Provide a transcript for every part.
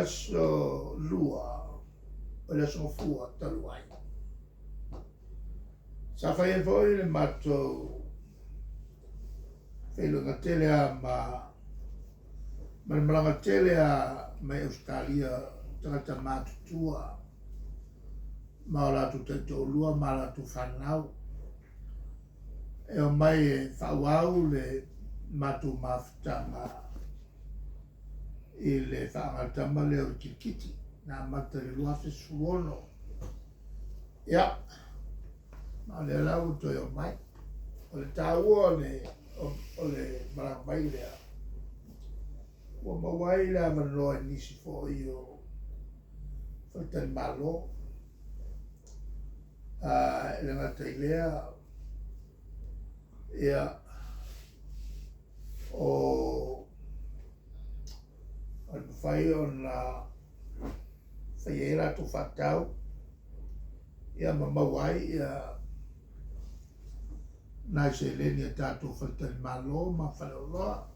aso lua o le aso fua talu ai. Sa whai e fwoi le matou whailunga tele a malanga tele a mai Australia tangata mātutua ma o latu te tōlua ma latu whanau e o mai e whauau le mātu mawhitanga i le whaangatama leo kikiti nā mata le luafe suono ia ma le lau toi o mai o le tāua o le maranga mai lea ua mawai le amanoa e nisi fo i o whaitani malo le ngata i lea ia o al whai o na whaiera tu whatau ia mawai ia nai se leni a tātou whaitani malo ma whaleoloa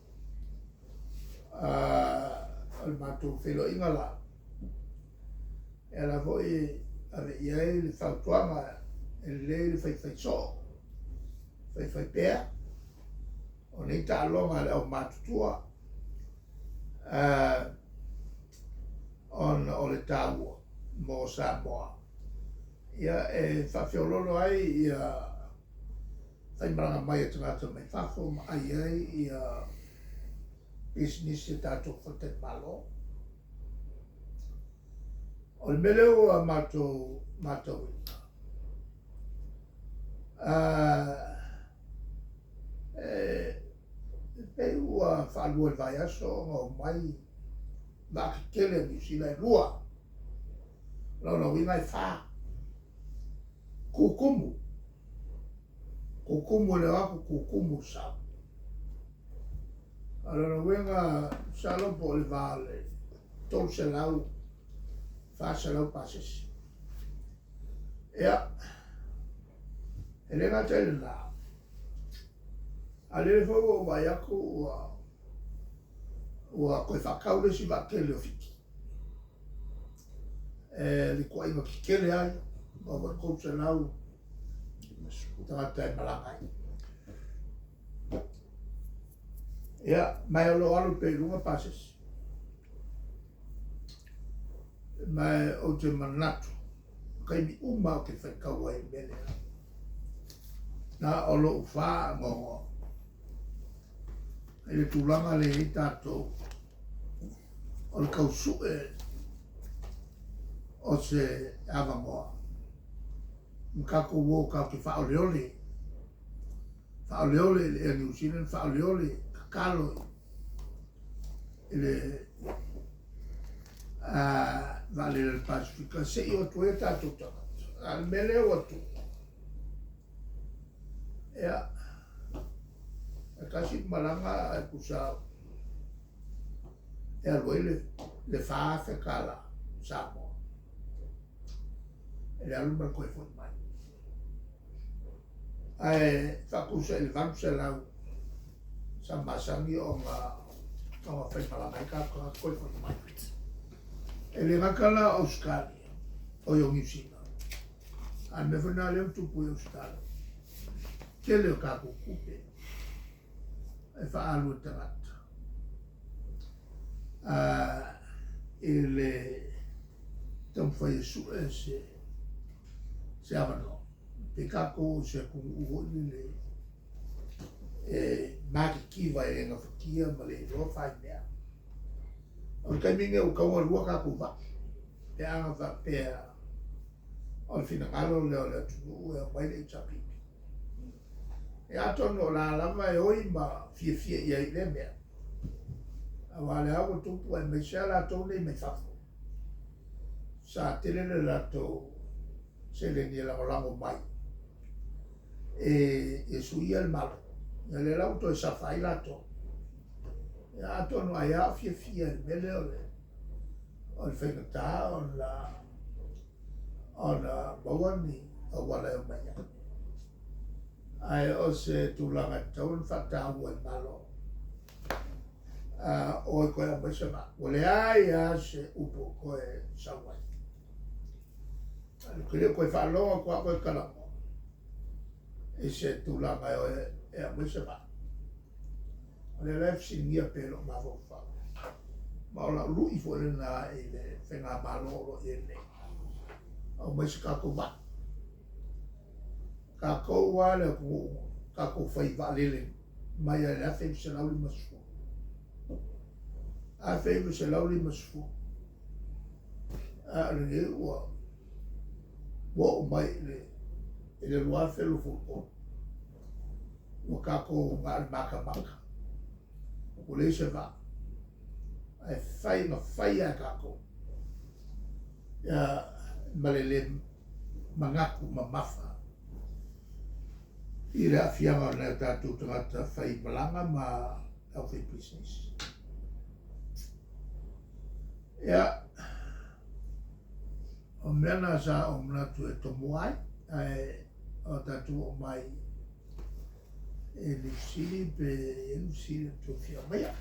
al mātou whilo ingala e la voi ave iai le whautuanga e le le whai so whai pēr o nei tā longa le au mātutua on o le tāua mō Samoa ia e whawhiololo ai ia whai maranga mai e tangata mai whafo ma ai ia business e tātou whaitani malo o le meleo a mātou ina. Pei ua whaalua i vai aso ngā mai maki kele ni sila i lua. Launa winga i wha. Kukumu. Kukumu le wako kukumu sa. Launa winga salopo le vale. Tau se lau. Fasa lau pases. Ea. Ele ngata ele nā. Ale le fau o vai ako ua koe whakau le si wakele o whiki. Li kua inga ki kele ai. Ma wa kou se lau. Tangata e malangai. Ea. Mai alo alu pe runga pases. Mai o te manatu. Kai mi uma o ke whaikau ai mele. Na olo uwha ngongo. E le tūlanga le i tātou. O le kausue. O se awangoa. Mkako uo ka ki whaoleole. Whaoleole le e New Zealand. Whaoleole kakalo. Le vale del Pasifika se io tu e tātou tangata. Al mele o tu. Ea. E kasi malanga e kusau. E aloi le whaafe kala Samoa. E le alumar koe fwoi mai. Ae whakusa i vanu se lau. Sa masangi o ngā whai malanga i ka koe fwoi mai. E le ngakala Australia. O yo New Zealand. An me whana leo tupu i Australia. Ke leo ka kukupe. E whaalu tangata. E le tamwhai su e se avano. Pe kako se kungu uoni le maki kiwa e nga whakia ma le roa whai mea. O kai minge o kaua rua kako wa. Pe anga wha pea o le whinangalo leo le tunu e o maile i tapiki. E atono la lava e oi ma fie ia i le mea. A wale awa tupu e me sea la tau nei me whafo. Sa tele le la tau se le ni la molango mai. E suia il malo. E le lau to e safai la tau. E atono ai a fie il mele o le. O le whaingata o la mawani o wale o mai. Ai o se tūlanga taun whatau e malo. o koe a maisa ma. O le ai a se upo koe sawai. Kile koe whaaloa kua koe kalamo. E se tūlanga e a maisa ma. O le lef singia pelo ma fo whao. Ma o la lui fo le na e le whenga maloro e le. O maisa kako ma. Kako wale ko kako whai waalele. Mai a le afe se lauli masfu. A feivu se lauli masfu. A le ua. Wa o mai le lua felu fuko. Wa kako ngal maka maka. O le se va. Ai fai ma fai a kako. Ya malele mangaku mamafa. I le afianga na tātou tangata whai malanga ma au whai business. Ia, o mena sa o mnatu e tomu ai, o tātou o mai e New Zealand pe e New Zealand tō whia mea.